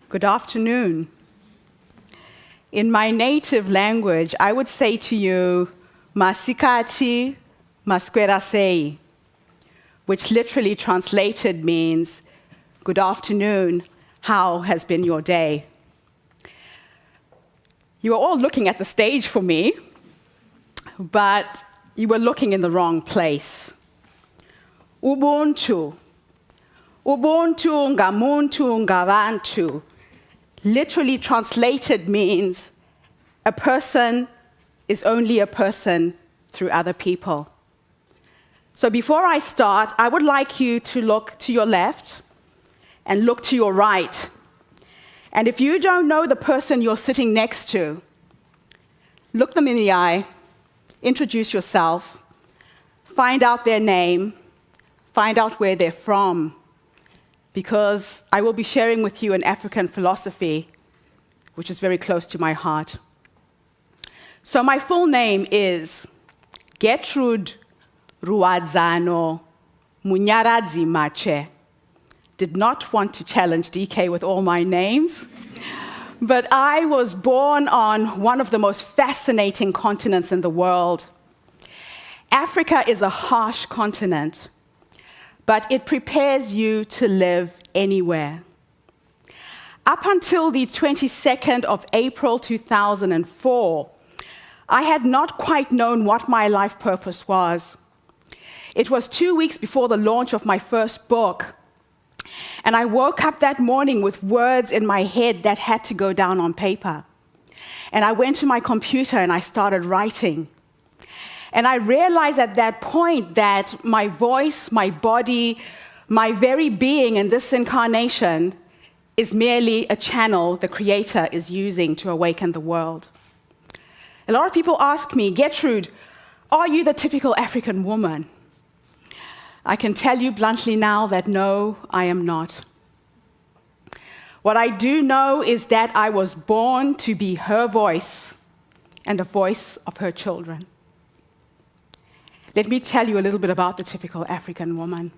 Good afternoon. In my native language, I would say to you, Masikati Maskwerasei, which literally translated means, good afternoon, how has been your day? You were all looking at the stage for me, but you were looking in the wrong place. Ubuntu. Ubuntu ngamuntu ngabantu literally translated means a person is only a person through other people. So before I start, I would like you to look to your left and look to your right. And if you don't know the person you're sitting next to, look them in the eye, introduce yourself, find out their name, find out where they're from, because I will be sharing with you an African philosophy, which is very close to my heart. So my full name is Getrude Matshe. Did not want to challenge DK with all my names, but I was born on one of the most fascinating continents in the world. Africa is a harsh continent, but it prepares you to live anywhere. Up until the 22nd of April 2004, I had not quite known what my life purpose was. It was 2 weeks before the launch of my first book, and I woke up that morning with words in my head that had to go down on paper. And I went to my computer and I started writing. And I realized at that point that my voice, my body, my very being in this incarnation is merely a channel the Creator is using to awaken the world. A lot of people ask me, Getrude, are you the typical African woman? I can tell you bluntly now that no, I am not. What I do know is that I was born to be her voice and the voice of her children. Let me tell you a little bit about the typical African woman.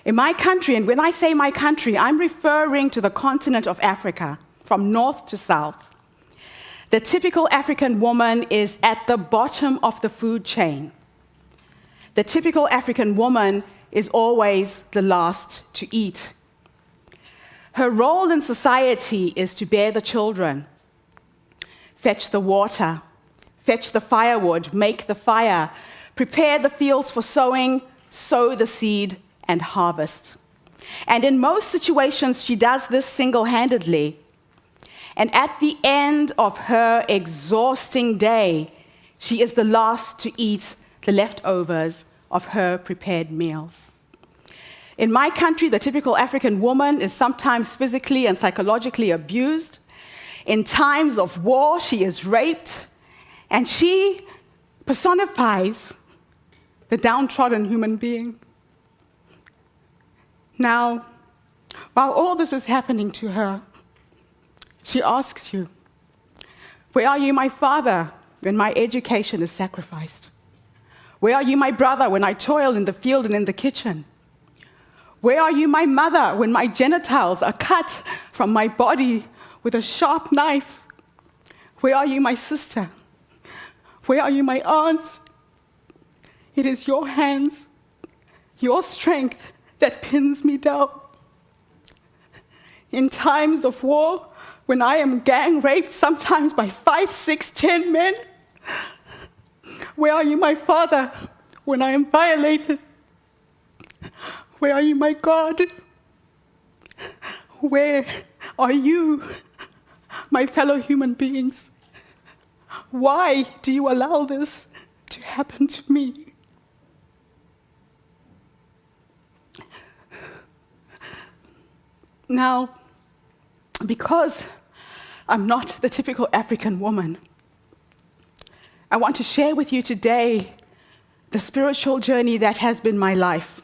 In my country, and when I say my country, I'm referring to the continent of Africa, from north to south. The typical African woman is at the bottom of the food chain. The typical African woman is always the last to eat. Her role in society is to bear the children, fetch the water, fetch the firewood, make the fire, prepare the fields for sowing, sow the seed, and harvest. And in most situations, she does this single-handedly. And at the end of her exhausting day, she is the last to eat the leftovers of her prepared meals. In my country, the typical African woman is sometimes physically and psychologically abused. In times of war, she is raped, and she personifies the downtrodden human being. Now, while all this is happening to her, she asks you, where are you, my father, when my education is sacrificed? Where are you, my brother, when I toil in the field and in the kitchen? Where are you, my mother, when my genitals are cut from my body with a sharp knife? Where are you, my sister? Where are you, my aunt? It is your hands, your strength that pins me down. In times of war, when I am gang raped, sometimes by 5, 6, 10 men, where are you, my father, when I am violated? Where are you, my God? Where are you, my fellow human beings? Why do you allow this to happen to me? Now, because I'm not the typical African woman, I want to share with you today the spiritual journey that has been my life.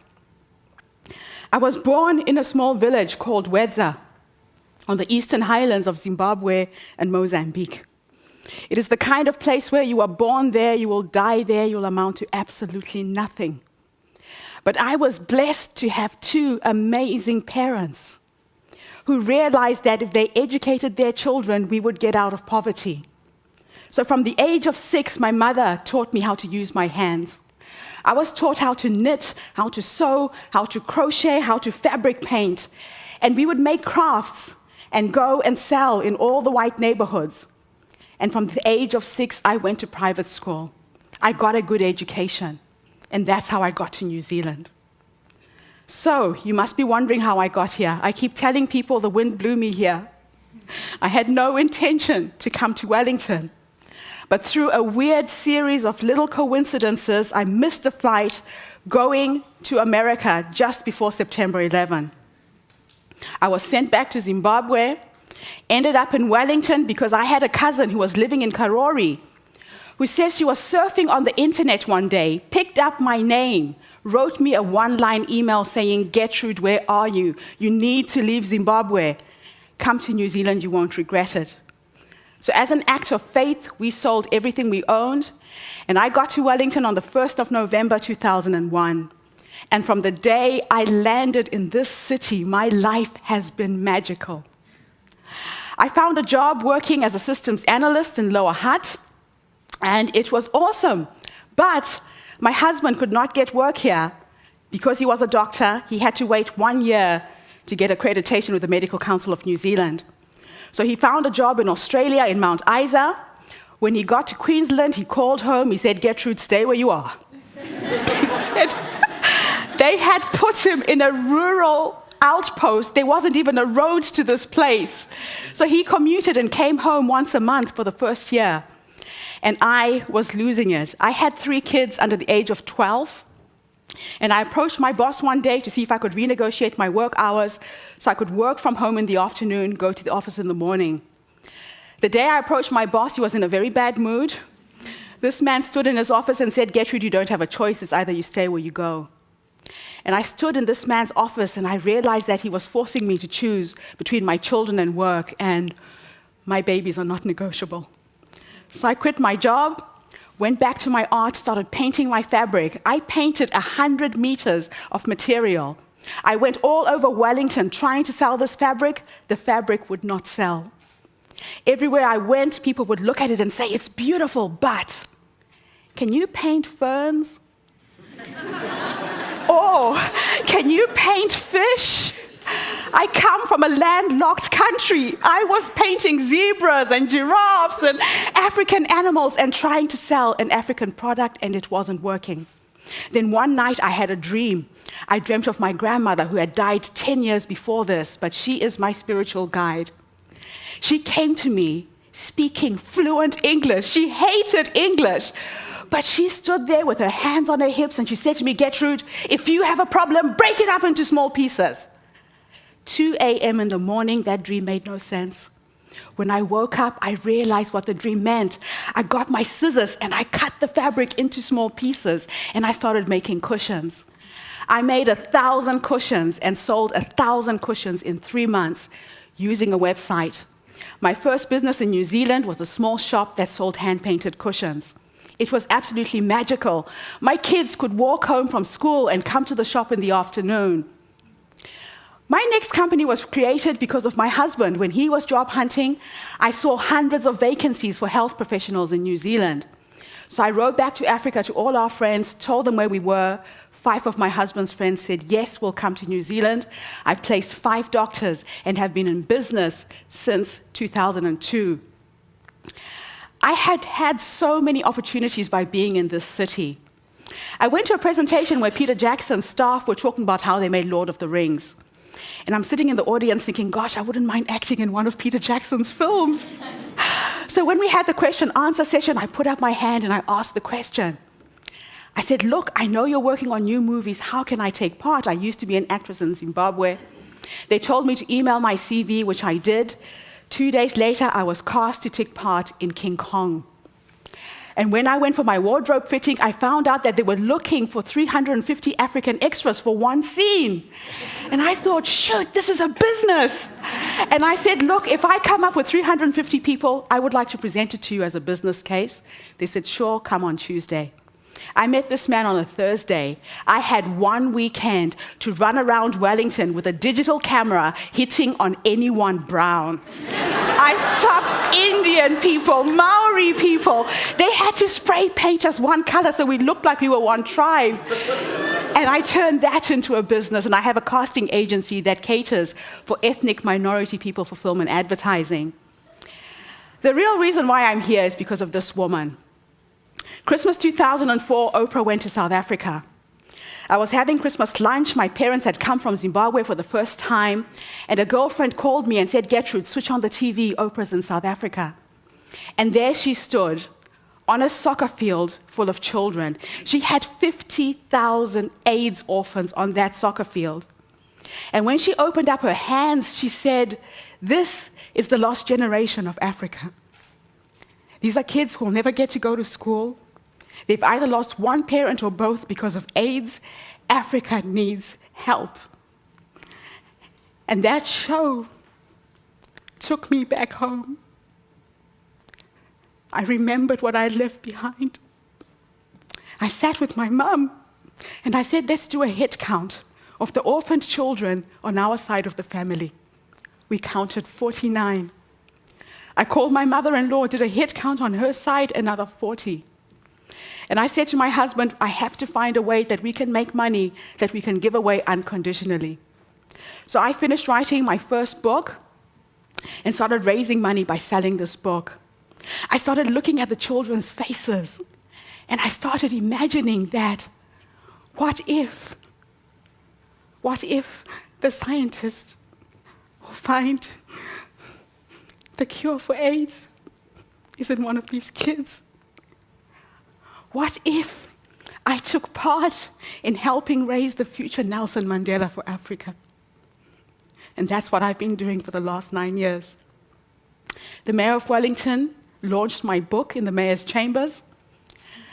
I was born in a small village called Wedza on the eastern highlands of Zimbabwe and Mozambique. It is the kind of place where you are born there, you will die there, you will amount to absolutely nothing. But I was blessed to have two amazing parents who realized that if they educated their children, we would get out of poverty. So from the age of 6, my mother taught me how to use my hands. I was taught how to knit, how to sew, how to crochet, how to fabric paint. And we would make crafts and go and sell in all the white neighborhoods. And from the age of 6, I went to private school. I got a good education. And that's how I got to New Zealand. So, you must be wondering how I got here. I keep telling people the wind blew me here. I had no intention to come to Wellington. But through a weird series of little coincidences, I missed a flight going to America just before September 11. I was sent back to Zimbabwe, ended up in Wellington because I had a cousin who was living in Karori, who says she was surfing on the internet one day, picked up my name, wrote me a one-line email saying, "Getrude, where are you? You need to leave Zimbabwe. Come to New Zealand, you won't regret it." So as an act of faith, we sold everything we owned, and I got to Wellington on the 1st of November 2001. And from the day I landed in this city, my life has been magical. I found a job working as a systems analyst in Lower Hutt, and it was awesome. But my husband could not get work here because he was a doctor. He had to wait 1 year to get accreditation with the Medical Council of New Zealand. So he found a job in Australia, in Mount Isa. When he got to Queensland, he called home. He said, "Getrude, stay where you are." He said they had put him in a rural outpost. There wasn't even a road to this place. So he commuted and came home once a month for the first year. And I was losing it. I had 3 kids under the age of 12. And I approached my boss one day to see if I could renegotiate my work hours so I could work from home in the afternoon, go to the office in the morning. The day I approached my boss, he was in a very bad mood. This man stood in his office and said, "Getrude, you don't have a choice. It's either you stay or you go." And I stood in this man's office and I realized that he was forcing me to choose between my children and work, and my babies are not negotiable. So I quit my job, went back to my art, started painting my fabric. I painted 100 meters of material. I went all over Wellington trying to sell this fabric. The fabric would not sell. Everywhere I went, people would look at it and say, "It's beautiful, but can you paint ferns?" Or, "Can you paint fish?" I come from a landlocked country. I was painting zebras and giraffes and African animals and trying to sell an African product, and it wasn't working. Then one night I had a dream. I dreamt of my grandmother who had died 10 years before this, but she is my spiritual guide. She came to me speaking fluent English. She hated English, but she stood there with her hands on her hips and she said to me, "Getrude, if you have a problem, break it up into small pieces." 2 a.m. in the morning, that dream made no sense. When I woke up, I realized what the dream meant. I got my scissors and I cut the fabric into small pieces and I started making cushions. I made 1,000 cushions and sold 1,000 cushions in 3 months using a website. My first business in New Zealand was a small shop that sold hand-painted cushions. It was absolutely magical. My kids could walk home from school and come to the shop in the afternoon. My next company was created because of my husband. When he was job hunting, I saw hundreds of vacancies for health professionals in New Zealand. So I wrote back to Africa to all our friends, told them where we were. 5 of my husband's friends said, "Yes, we'll come to New Zealand." I placed 5 doctors and have been in business since 2002. I had had so many opportunities by being in this city. I went to a presentation where Peter Jackson's staff were talking about how they made Lord of the Rings. And I'm sitting in the audience thinking, gosh, I wouldn't mind acting in one of Peter Jackson's films. So when we had the question-answer session, I put up my hand and I asked the question. I said, "Look, I know you're working on new movies. How can I take part? I used to be an actress in Zimbabwe." They told me to email my CV, which I did. 2 days later, I was cast to take part in King Kong. And when I went for my wardrobe fitting, I found out that they were looking for 350 African extras for one scene. And I thought, shoot, this is a business. And I said, "Look, if I come up with 350 people, I would like to present it to you as a business case." They said, "Sure, come on Tuesday." I met this man on a Thursday. I had one weekend to run around Wellington with a digital camera hitting on anyone brown. I stopped Indian people, Maori people. They had to spray paint us one color so we looked like we were one tribe. And I turned that into a business, and I have a casting agency that caters for ethnic minority people for film and advertising. The real reason why I'm here is because of this woman. Christmas 2004, Oprah went to South Africa. I was having Christmas lunch. My parents had come from Zimbabwe for the first time, and a girlfriend called me and said, "Getrude, switch on the TV, Oprah's in South Africa." And there she stood on a soccer field full of children. She had 50,000 AIDS orphans on that soccer field. And when she opened up her hands, she said, "This is the lost generation of Africa. These are kids who will never get to go to school. They've either lost one parent or both because of AIDS. Africa needs help." And that show took me back home. I remembered what I left behind. I sat with my mum and I said, "Let's do a head count of the orphaned children on our side of the family." We counted 49. I called my mother-in-law, did a head count on her side, another 40. And I said to my husband, "I have to find a way that we can make money that we can give away unconditionally." So I finished writing my first book and started raising money by selling this book. I started looking at the children's faces, and I started imagining that, what if the scientists will find the cure for AIDS is in one of these kids? What if I took part in helping raise the future Nelson Mandela for Africa? And that's what I've been doing for the last 9 years. The Mayor of Wellington launched my book in the Mayor's Chambers.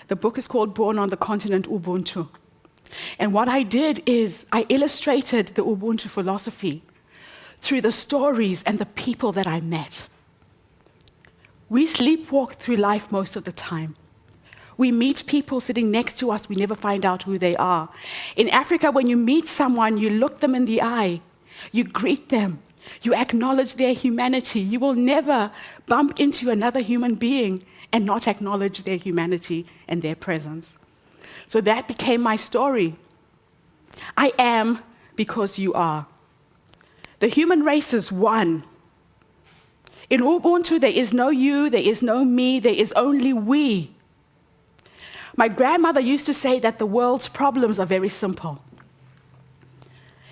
The book is called Born on the Continent, Ubuntu. And what I did is I illustrated the Ubuntu philosophy through the stories and the people that I met. We sleepwalk through life most of the time. We meet people sitting next to us, we never find out who they are. In Africa, when you meet someone, you look them in the eye, you greet them, you acknowledge their humanity. You will never bump into another human being and not acknowledge their humanity and their presence. So that became my story. I am because you are. The human race is one. In Ubuntu, there is no you, there is no me, there is only we. My grandmother used to say that the world's problems are very simple.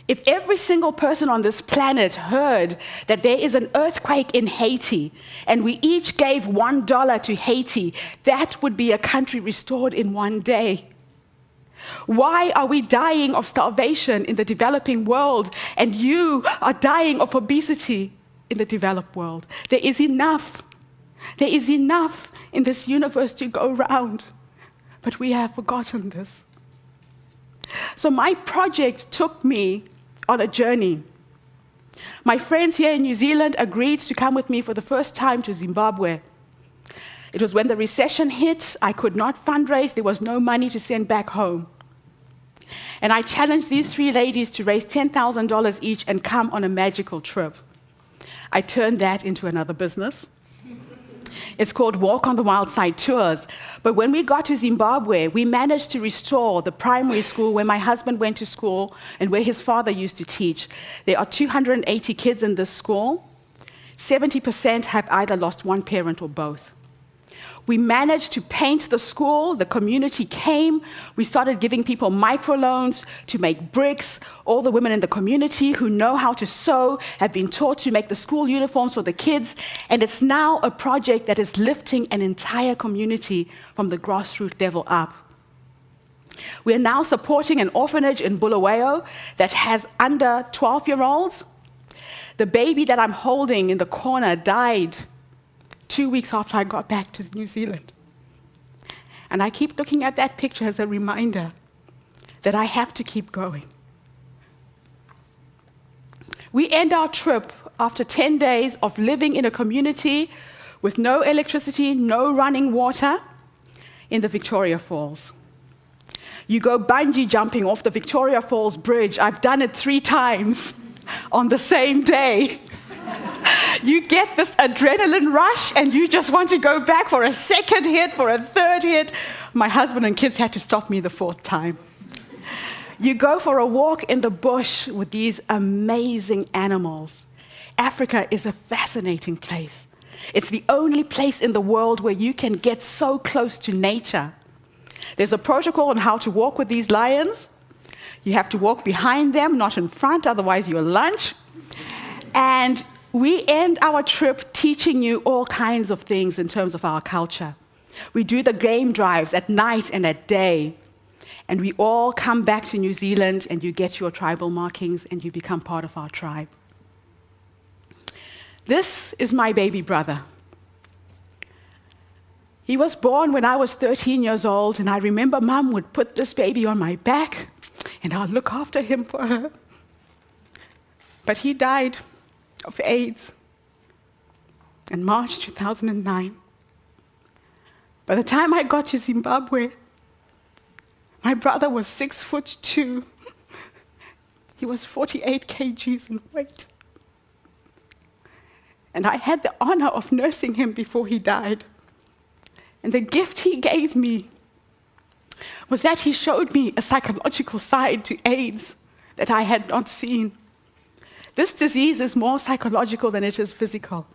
If every single person on this planet heard that there is an earthquake in Haiti and we each gave $1 to Haiti, that would be a country restored in one day. Why are we dying of starvation in the developing world and you are dying of obesity in the developed world? There is enough. There is enough in this universe to go round, but we have forgotten this. So my project took me on a journey. My friends here in New Zealand agreed to come with me for the first time to Zimbabwe. It was when the recession hit. I could not fundraise. There was no money to send back home. And I challenged these 3 ladies to raise $10,000 each and come on a magical trip. I turned that into another business. It's called Walk on the Wild Side Tours. But when we got to Zimbabwe, we managed to restore the primary school where my husband went to school and where his father used to teach. There are 280 kids in this school. 70% have either lost one parent or both. We managed to paint the school. The community came. We started giving people microloans to make bricks. All the women in the community who know how to sew have been taught to make the school uniforms for the kids. And it's now a project that is lifting an entire community from the grassroots level up. We are now supporting an orphanage in Bulawayo that has under 12-year-olds. The baby that I'm holding in the corner died 2 weeks after I got back to New Zealand. And I keep looking at that picture as a reminder that I have to keep going. We end our trip after 10 days of living in a community with no electricity, no running water in the Victoria Falls. You go bungee jumping off the Victoria Falls Bridge. I've done it 3 times on the same day. You get this adrenaline rush, and you just want to go back for a second hit, for a third hit. My husband and kids had to stop me the 4th time. You go for a walk in the bush with these amazing animals. Africa is a fascinating place. It's the only place in the world where you can get so close to nature. There's a protocol on how to walk with these lions. You have to walk behind them, not in front, otherwise you'll lunch. And we end our trip teaching you all kinds of things in terms of our culture. We do the game drives at night and at day. And we all come back to New Zealand, and you get your tribal markings, and you become part of our tribe. This is my baby brother. He was born when I was 13 years old, and I remember Mum would put this baby on my back, and I'll look after him for her. But he died of AIDS in March 2009. By the time I got to Zimbabwe, my brother was 6'2". He was 48 kgs in weight. And I had the honor of nursing him before he died. And the gift he gave me was that he showed me a psychological side to AIDS that I had not seen. This disease is more psychological than it is physical.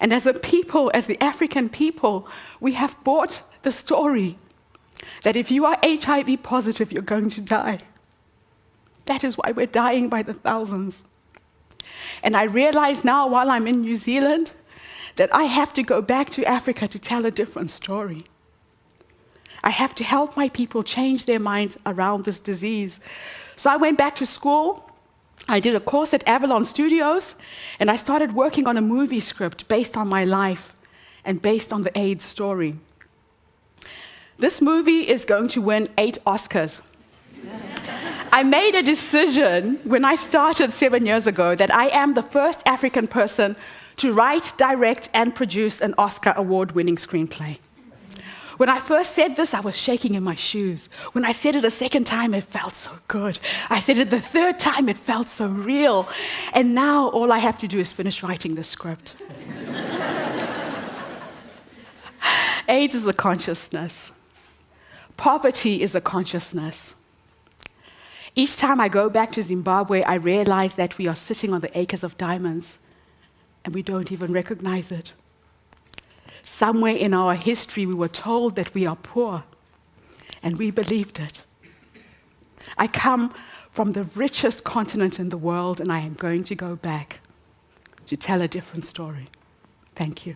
And as a people, as the African people, we have bought the story that if you are HIV positive, you're going to die. That is why we're dying by the thousands. And I realize now, while I'm in New Zealand, that I have to go back to Africa to tell a different story. I have to help my people change their minds around this disease. So I went back to school. I did a course at Avalon Studios, and I started working on a movie script based on my life and based on the AIDS story. This movie is going to win 8 Oscars. I made a decision when I started 7 years ago that I am the first African person to write, direct, and produce an Oscar award-winning screenplay. When I first said this, I was shaking in my shoes. When I said it a second time, it felt so good. I said it the 3rd time, it felt so real. And now all I have to do is finish writing the script. AIDS is a consciousness. Poverty is a consciousness. Each time I go back to Zimbabwe, I realize that we are sitting on the acres of diamonds, and we don't even recognize it. Somewhere in our history, we were told that we are poor, and we believed it. I come from the richest continent in the world, and I am going to go back to tell a different story. Thank you.